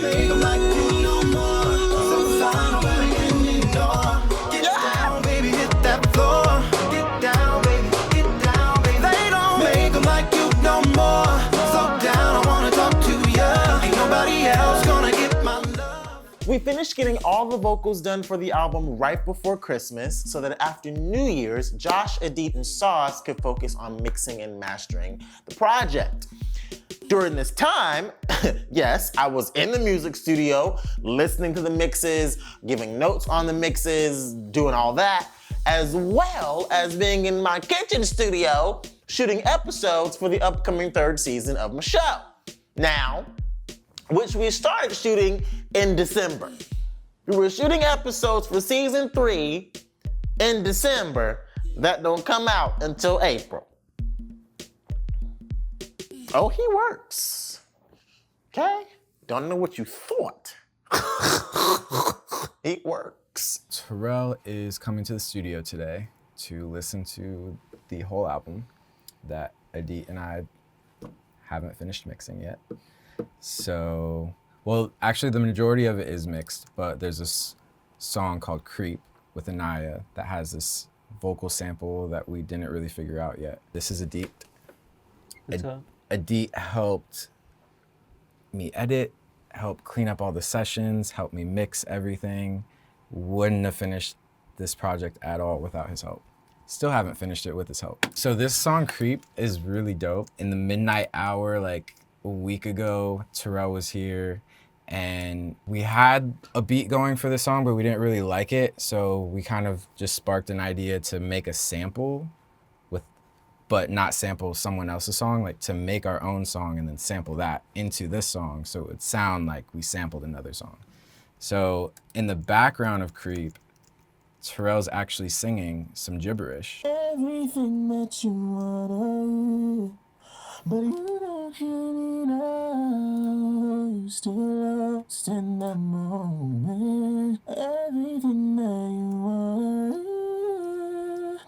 make 'em like you no more. So fine, nobody can ignore. Get down, baby, hit that floor. Get down, baby, get down, baby. They don't make 'em like you no more. Slow down, I wanna talk to ya. Ain't nobody else gonna get my love. We finished getting all the vocals done for the album right before Christmas so that after New Year's, Josh, Edith, and Sauce could focus on mixing and mastering the project. During this time, yes, I was in the music studio, listening to the mixes, giving notes on the mixes, doing all that, as well as being in my kitchen studio, shooting episodes for the upcoming 3rd season of my show. Now, which we started shooting in December. We were shooting episodes for season 3 in December that don't come out until April. Oh, he works. Okay? Don't know what you thought. He works. Terrell is coming to the studio today to listen to the whole album that Edith and I haven't finished mixing yet. So, well, actually the majority of it is mixed, but there's this song called Creep with Anaya that has this vocal sample that we didn't really figure out yet. This is Edith. Edith helped me edit, helped clean up all the sessions, helped me mix everything. Wouldn't have finished this project at all without his help. Still haven't finished it with his help. So this song Creep is really dope. In the midnight hour, like a week ago, Terrell was here and we had a beat going for the song, but we didn't really like it. So we kind of just sparked an idea to make a sample but not sample someone else's song, like to make our own song and then sample that into this song so it would sound like we sampled another song. So in the background of Creep, Terrell's actually singing some gibberish. Everything that you wanna, but you don't hear me now. You still lost in that moment. Everything that you want,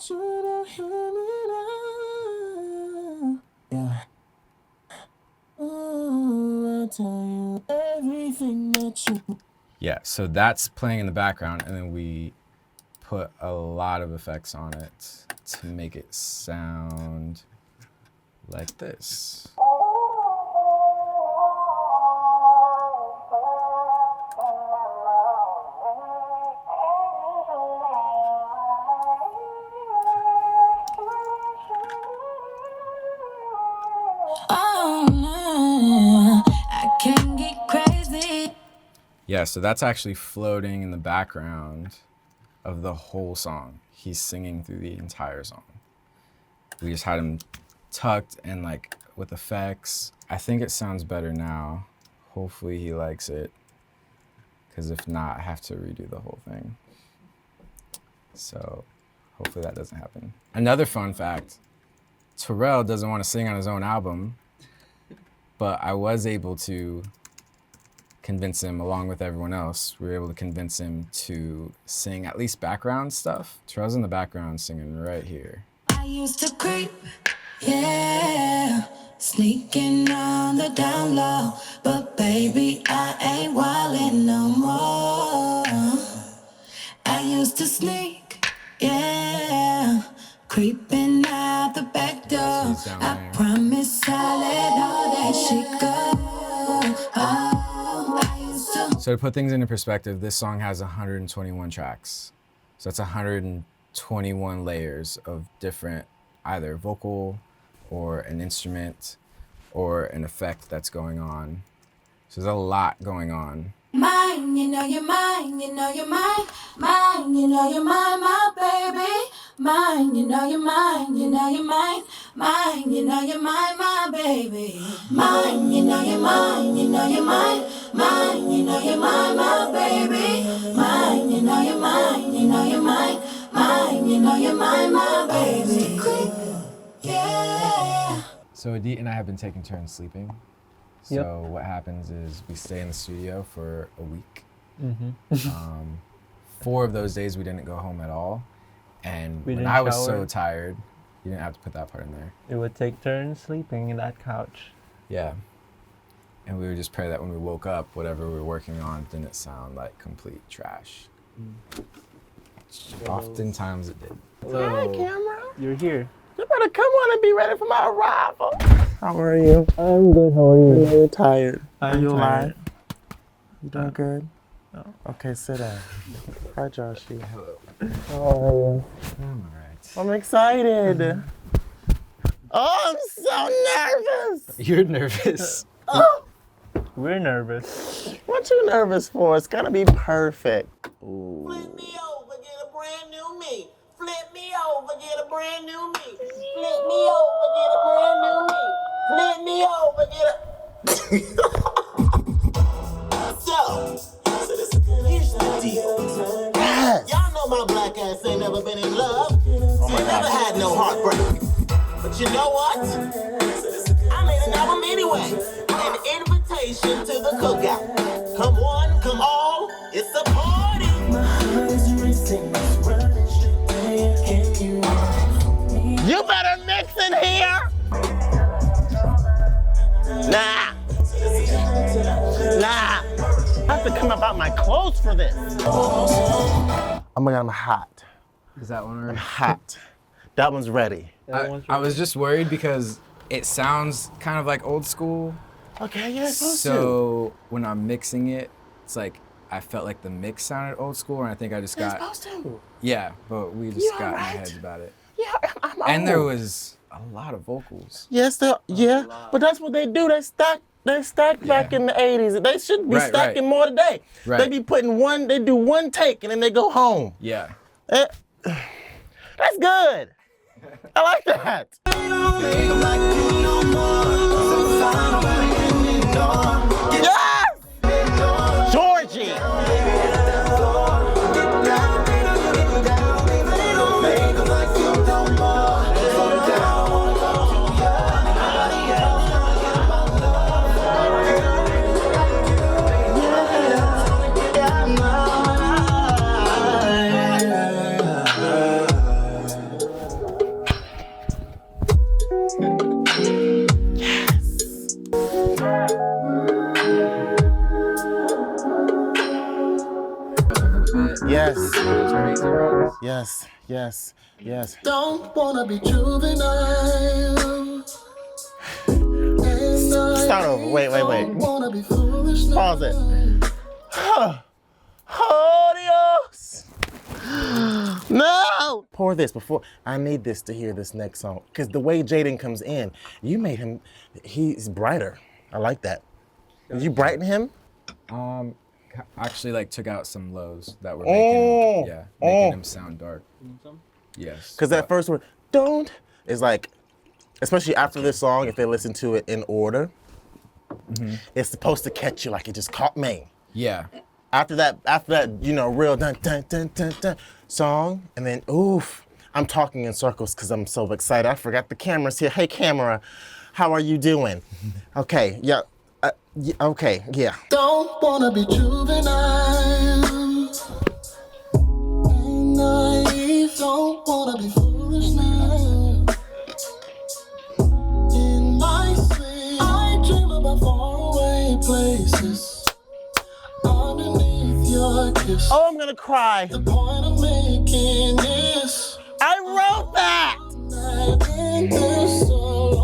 you don't hear me now. Yeah. Ooh, I'll tell you everything that you. Yeah, so that's playing in the background, and then we put a lot of effects on it to make it sound like this. Yeah, so that's actually floating in the background of the whole song. He's singing through the entire song. We just had him tucked and like with effects. I think it sounds better now. Hopefully he likes it, because if not, I have to redo the whole thing. So hopefully that doesn't happen. Another fun fact, Terrell doesn't want to sing on his own album, but I was able to convince him, along with everyone else, we were able to convince him to sing at least background stuff. Terrell's in the background singing right here. I used to creep, yeah, sneaking on the down low, but baby, I ain't wildin' no more. I used to sneak, yeah, creeping out the back door. I promise I'll let all that shit go. So to put things into perspective, this song has 121 tracks. So that's 121 layers of different, either vocal or an instrument or an effect that's going on. So there's a lot going on. Mine, you know you're mine, you know you're mine, mine, you know you're mine, my baby. Mine, you know you're mine, you know you're mine, mine, you know you're mine, my baby. Mine, you know you're mine, you know you're mine, mine, you know you're mine, my baby. Mine, you know you're mine, you know you're mine, mine, you know you're mine, my baby. Yeah. So Edith and I have been taking turns sleeping. So what happens is we stay in the studio for a week. 4 of those days we didn't go home at all. And when I was so tired, you didn't have to put that part in there. We would take turns sleeping in that couch. Yeah. And we would just pray that when we woke up, whatever we were working on didn't sound like complete trash. Oftentimes it did. Hi, camera. You're here. You better come on and be ready for my arrival. How are you? I'm good. How are you? You're tired. I'm Are you tired. alive? You doing good? No. Okay, sit down. Hi, Joshy. Hello. How are you? I'm all right. I'm excited. Oh, I'm so nervous. You're nervous. Oh, We're nervous. what you nervous for? It's gonna be perfect. Ooh. Flip me over, get a brand new me. Flip me over, get a brand new me. Flip me over, get a brand new me. Flip me over, get a. Here's the deal. Yes. Y'all know my black ass ain't never been in love. Ain't never had no heartbreak. But you know what? I made an album anyway. An invitation to the cookout. Come one, come all, it's a party. You better mix in here. Nah. I have to come up out my clothes for this. Oh my God, I'm hot. Is that one already? Hot. That one's ready. I was just worried because it sounds kind of like old school. Okay, yeah, it's supposed to. So when I'm mixing it, it's like I felt like the mix sounded old school, and I think I just It's got supposed to. yeah. But we just You got in our alright? heads about it, Yeah, I'm and there old. was a lot of vocals. Yes, yeah, but that's what they do. They stack back in the 80s. They should be Right, stacking right. more today. Right. They be putting they do one take and then they go home. Yeah. Eh, that's good. I like that. Yes! Georgie. Yes. Yes. Don't wanna be juvenile. Start over. Wait. Wanna be foolish. Pause it. Oh, Dios. No! Pour this before. I need this to hear this next song. Because the way Jaden comes in, you made him, he's brighter. I like that. Did you brighten him? Actually, like took out some lows that were Oh, making him sound dark. Yes. Because that first one, don't, is like, especially after this song, if they listen to it in order, it's supposed to catch you like it just caught me. Yeah. After that, real dun dun dun dun dun song, and then oof, I'm talking in circles because I'm so excited. I forgot the camera's here. Hey camera, how are you doing? Okay, yeah, okay, yeah. Don't wanna be juvenile. And naive, don't wanna be foolish now. In my sleep, I dream about faraway places. Underneath your kiss. Oh, I'm gonna cry. The point of making this. I wrote that. I've been this so long.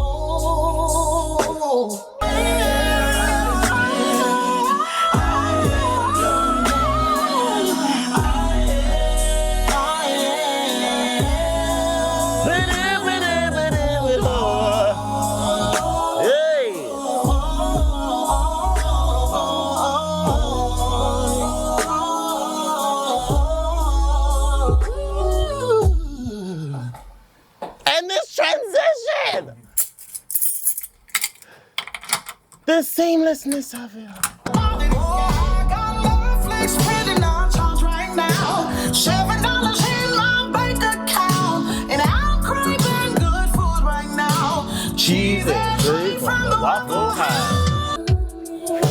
And this transition, the seamlessness of it. Cheese and drink from the Waffle House.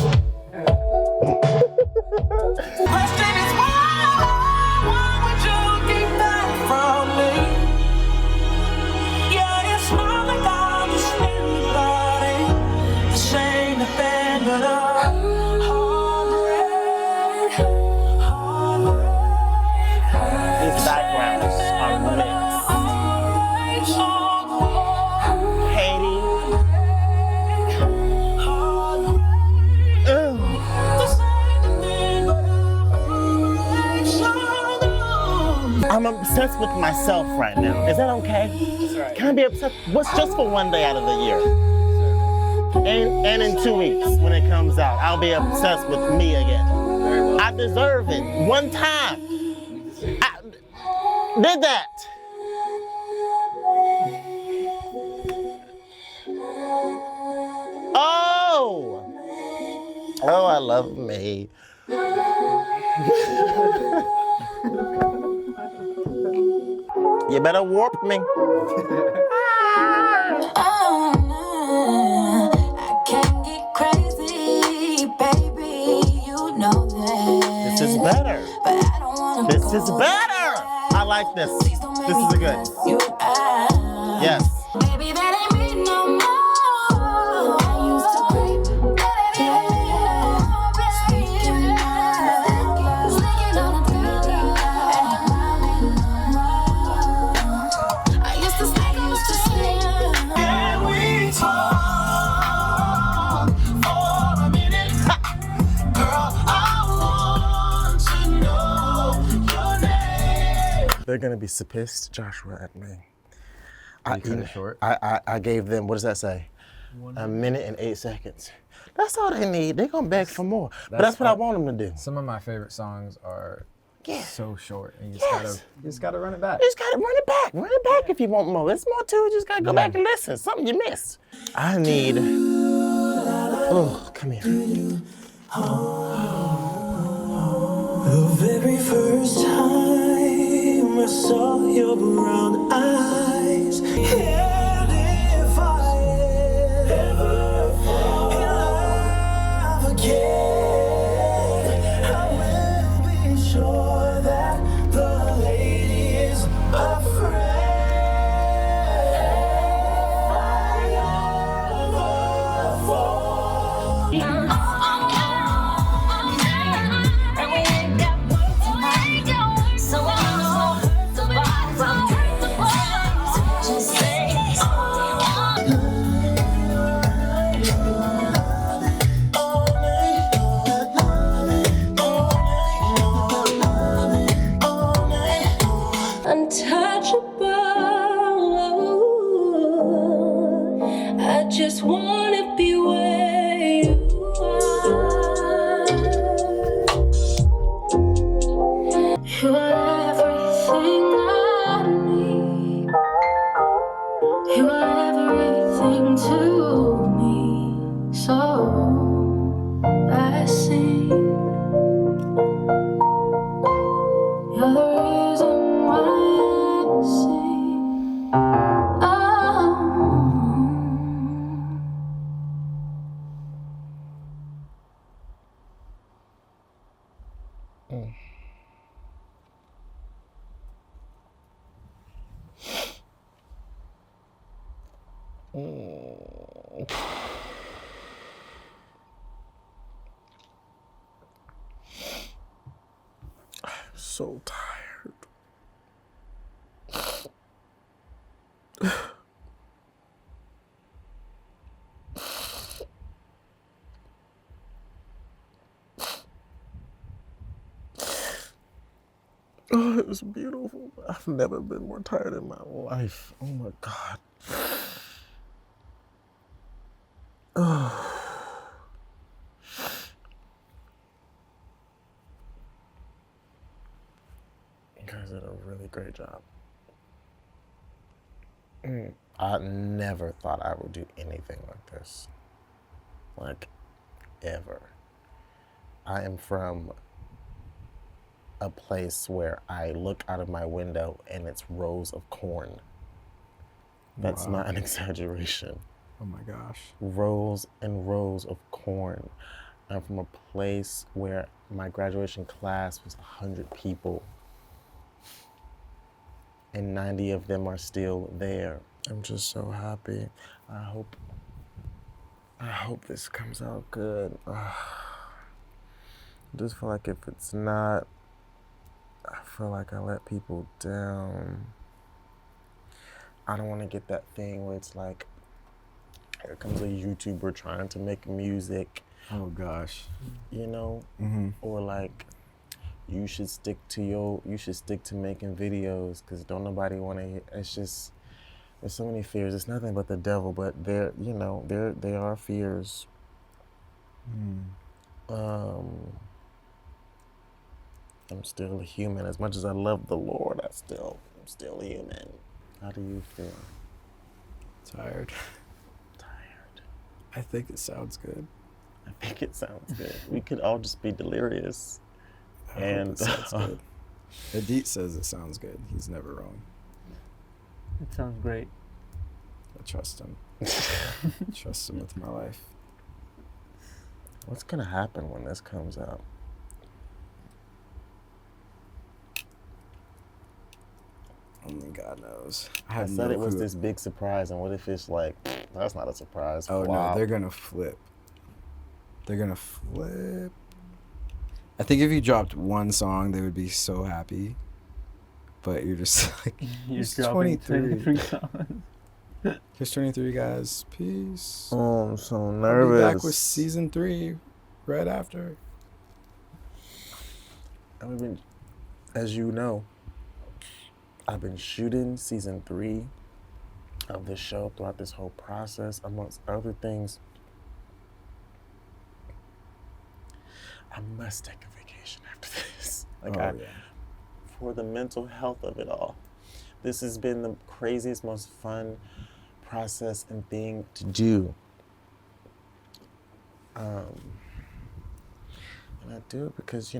But obsessed with myself right now. Is that okay? That's right. Can I be obsessed? What's just for one day out of the year? And in 2 weeks, when it comes out, I'll be obsessed with me again. I deserve it. One time. I did that. Oh! Oh, I love me. You better warp me. I can't get crazy, baby. You know that. This is better. But I don't wanna This go is better. I like this. Please don't make This me is a good. cuss you out. Yes. Baby, that ain't me no more. I used to creep. Sneaking on a I used to sneak, used to sneak. Can we talk for a minute? Girl, I want to know your name. They're gonna be so pissed, Joshua, at me. You cut it short. I gave them, what does that say? 1 minute and 8 seconds. That's all they need. They're gonna beg for more. But that's what I want them to do. Some of my favorite songs are Yeah. so short, and you Yes. just gotta run it back. You just gotta run it back. Run it back if you want more. There's more to it. You just gotta go back and listen. Something you missed. I need. Oh, come here. The very first time I saw your brown eyes, and if I ever fall in love again, I will be sure that the lady is untouchable. I just wanna be where you are. You are everything I need. You are everything to me. So I sing. You're the reason why I sing. Oh. So tired. Oh, it was beautiful. I've never been more tired in my life. Oh my God. You guys did a really great job. I never thought I would do anything like this. Like, ever. I am from a place where I look out of my window and it's rows of corn. That's not an exaggeration. Oh my gosh. Rows and rows of corn. I'm from a place where my graduation class was 100 people and 90 of them are still there. I'm just so happy. I hope this comes out good. I just feel like if it's not, I feel like I let people down. I don't want to get that thing where it's like, here comes a YouTuber trying to make music, Oh gosh. you know? Or like, you should stick to making videos because don't nobody want to hear. It's just, there's so many fears. It's nothing but the devil, but they are fears. I'm still a human. As much as I love the Lord, I'm still a human. How do you feel? Tired. I think it sounds good. I think it sounds good. We could all just be delirious. I hope it sounds good. Edith says it sounds good. He's never wrong. It sounds great. I trust him. Trust him with my life. What's gonna happen when this comes out? Only God knows. I said it was this big surprise, and what if it's like, that's not a surprise? Oh Flop. no, they're gonna flip. They're gonna flip. I think if you dropped one song, they would be so happy. But you're just like, he's 23. He's 23, guys. Peace. Oh, I'm so I'll nervous. be back with season 3 right after. As you know, I've been shooting season 3 of this show throughout this whole process, amongst other things. I must take a vacation after this. For the mental health of it all. This has been the craziest, most fun process and thing to do. And I do it because,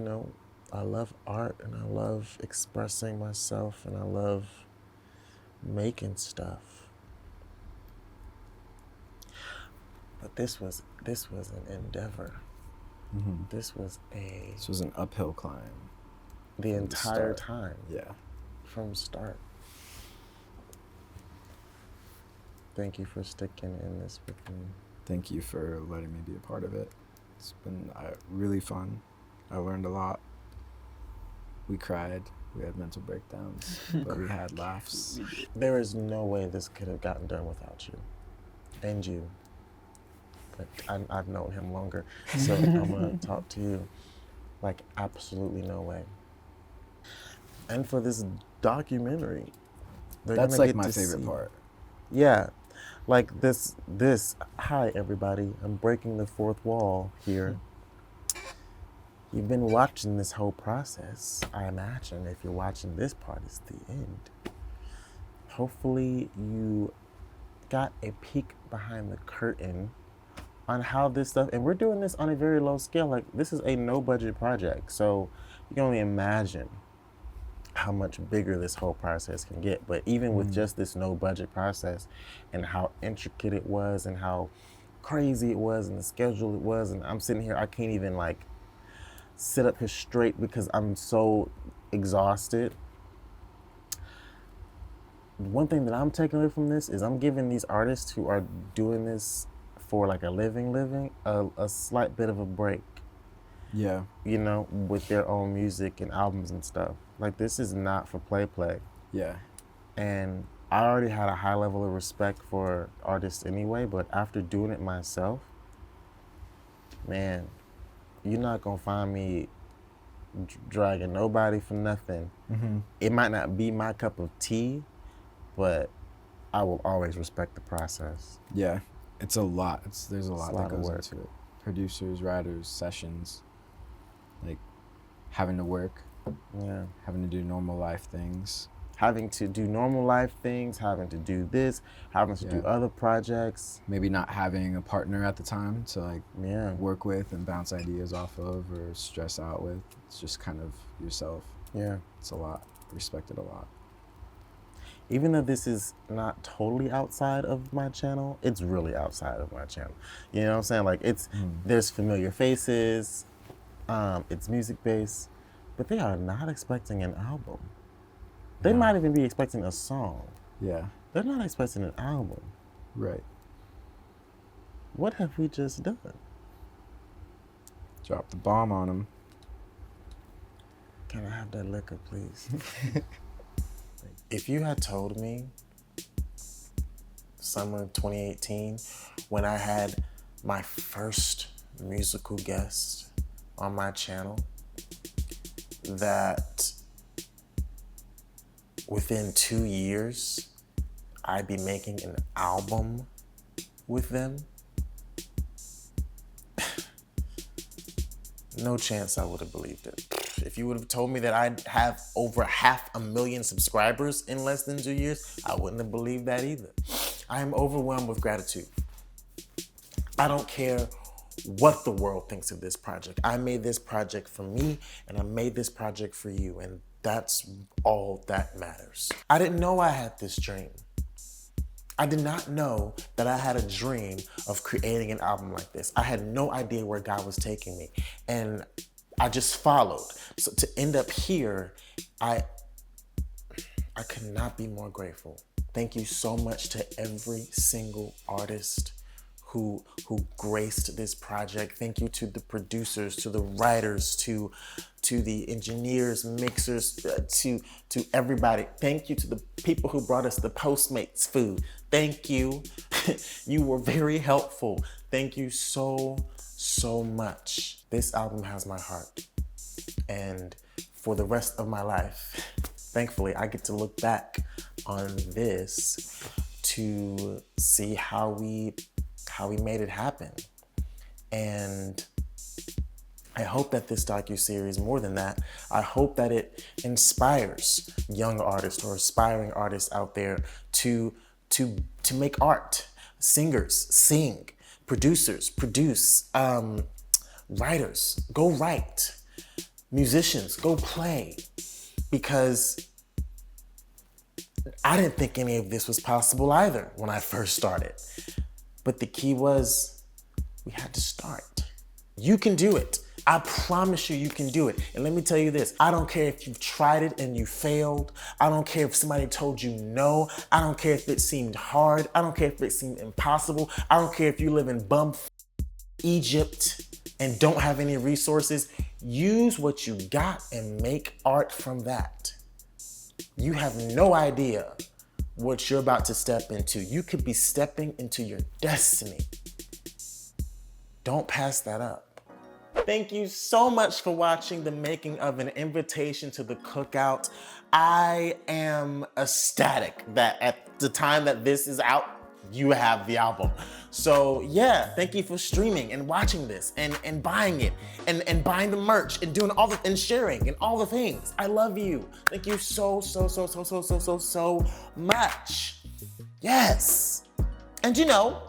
I love art and I love expressing myself and I love making stuff. But this was an endeavor. Mm-hmm. This was an uphill climb. The entire time. Yeah. From start. Thank you for sticking in this with me. Thank you for letting me be a part of it. It's been really fun. I learned a lot. We cried. We had mental breakdowns, but we had laughs. There is no way this could have gotten done without you. And you. But I've known him longer, so I'm going to talk to you. Like, absolutely no way. And for this documentary, that's like my favorite part. Yeah. Like this, hi everybody, I'm breaking the fourth wall here. You've been watching this whole process. I imagine if you're watching this part, it's the end. Hopefully you got a peek behind the curtain on how this stuff, and we're doing this on a very low scale. Like, this is a no budget project. So you can only imagine how much bigger this whole process can get. But even with just this no budget process and how intricate it was and how crazy it was and the schedule it was, and I'm sitting here, I can't even like sit up here straight because I'm so exhausted. One thing that I'm taking away from this is I'm giving these artists who are doing this for like a living, a slight bit of a break. Yeah. With their own music and albums and stuff. Like, this is not for play. Yeah. And I already had a high level of respect for artists anyway, but after doing it myself, man, you're not gonna find me dragging nobody for nothing. Mm-hmm. It might not be my cup of tea, but I will always respect the process. Yeah. It's a lot. There's a lot that goes into it. Producers, writers, sessions, like having to work, having to do normal life things. Having to do normal life things, having to do this, having to do other projects. Maybe not having a partner at the time to like work with and bounce ideas off of or stress out with. It's just kind of yourself. Yeah. It's a lot. I respect it a lot. Even though this is not totally outside of my channel, it's really outside of my channel. You know what I'm saying? Like, there's familiar faces, it's music based, but they are not expecting an album. They might even be expecting a song. Yeah. They're not expecting an album. Right. What have we just done? Drop the bomb on them. Can I have that liquor, please? If you had told me summer 2018, when I had my first musical guest on my channel, that within 2 years, I'd be making an album with them, no chance I would have believed it. If you would have told me that I'd have over 500,000 subscribers in less than 2 years, I wouldn't have believed that either. I am overwhelmed with gratitude. I don't care what the world thinks of this project. I made this project for me, and I made this project for you, and that's all that matters. I didn't know I had this dream. I did not know that I had a dream of creating an album like this. I had no idea where God was taking me, and I just followed. So to end up here, I could not be more grateful. Thank you so much to every single artist who graced this project. Thank you to the producers, to the writers, to the engineers, mixers, to everybody. Thank you to the people who brought us the Postmates food. Thank you. You were very helpful. Thank you so much. This album has my heart. And for the rest of my life, thankfully, I get to look back on this to see how we made it happen. And I hope that this docuseries, more than that, I hope that it inspires young artists or aspiring artists out there to make art. Singers, sing. Producers, produce. Writers, go write. Musicians, go play. Because I didn't think any of this was possible either when I first started. But the key was, we had to start. You can do it. I promise you, you can do it. And let me tell you this, I don't care if you've tried it and you failed. I don't care if somebody told you no. I don't care if it seemed hard. I don't care if it seemed impossible. I don't care if you live in bum Egypt and don't have any resources. Use what you got and make art from that. You have no idea what you're about to step into. You could be stepping into your destiny. Don't pass that up. Thank you so much for watching the making of An Invitation to the Cookout. I am ecstatic that at the time that this is out, you have the album. So yeah, thank you for streaming and watching this and buying it and buying the merch and doing all the and sharing and all the things. I love you. Thank you so much. Yes. And you know,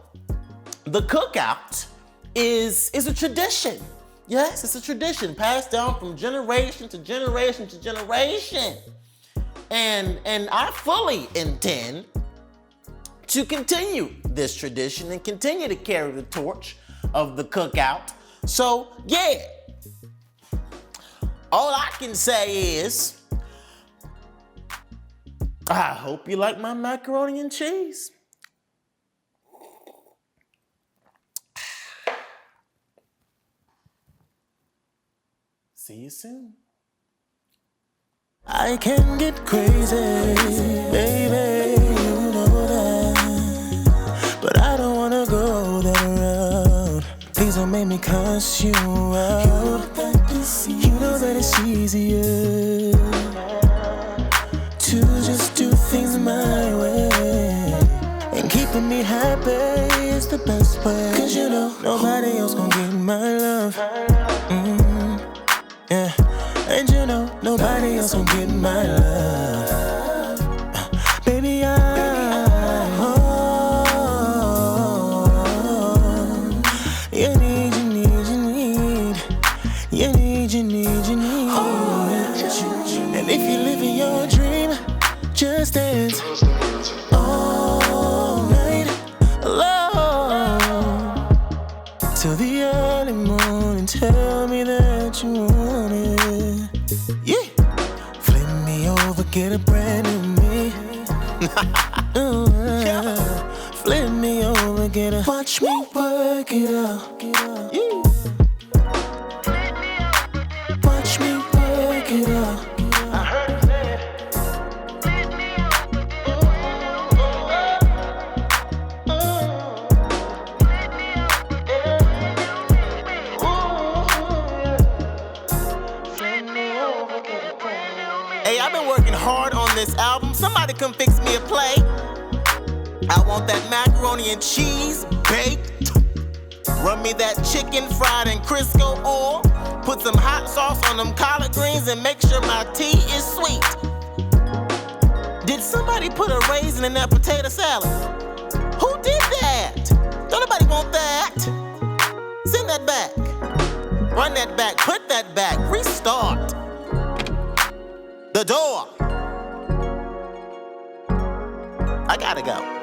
the Cookout is a tradition. Yes, it's a tradition passed down from generation to generation to generation. And I fully intend to continue this tradition and continue to carry the torch of the Cookout. So yeah, all I can say is, I hope you like my macaroni and cheese. See you soon. I can get crazy, baby, you know that. But I don't wanna go that route. Please don't make me cuss you out. You know that it's easier to just do things my way. And keeping me happy is the best way. 'Cause you know, nobody else gon' get my love. Yeah, and you know, nobody else gon' get my love. Baby, you need. And if you're living your dream, just dance all night long till the early morning. Tell me that you want it. Yeah, flip me over, get a brand new me. Flip me over, get a. Watch me work it out. Yeah. Watch me work it out. I heard it said. Flip me over. Flip me over. I've been working hard on this album. Somebody come fix me a play. I want that macaroni and cheese baked. Run me that chicken fried in Crisco oil. Put some hot sauce on them collard greens and make sure my tea is sweet. Did somebody put a raisin in that potato salad? Who did that? Don't nobody want that. Send that back. Run that back. Put that back. Restart. The door. I gotta go.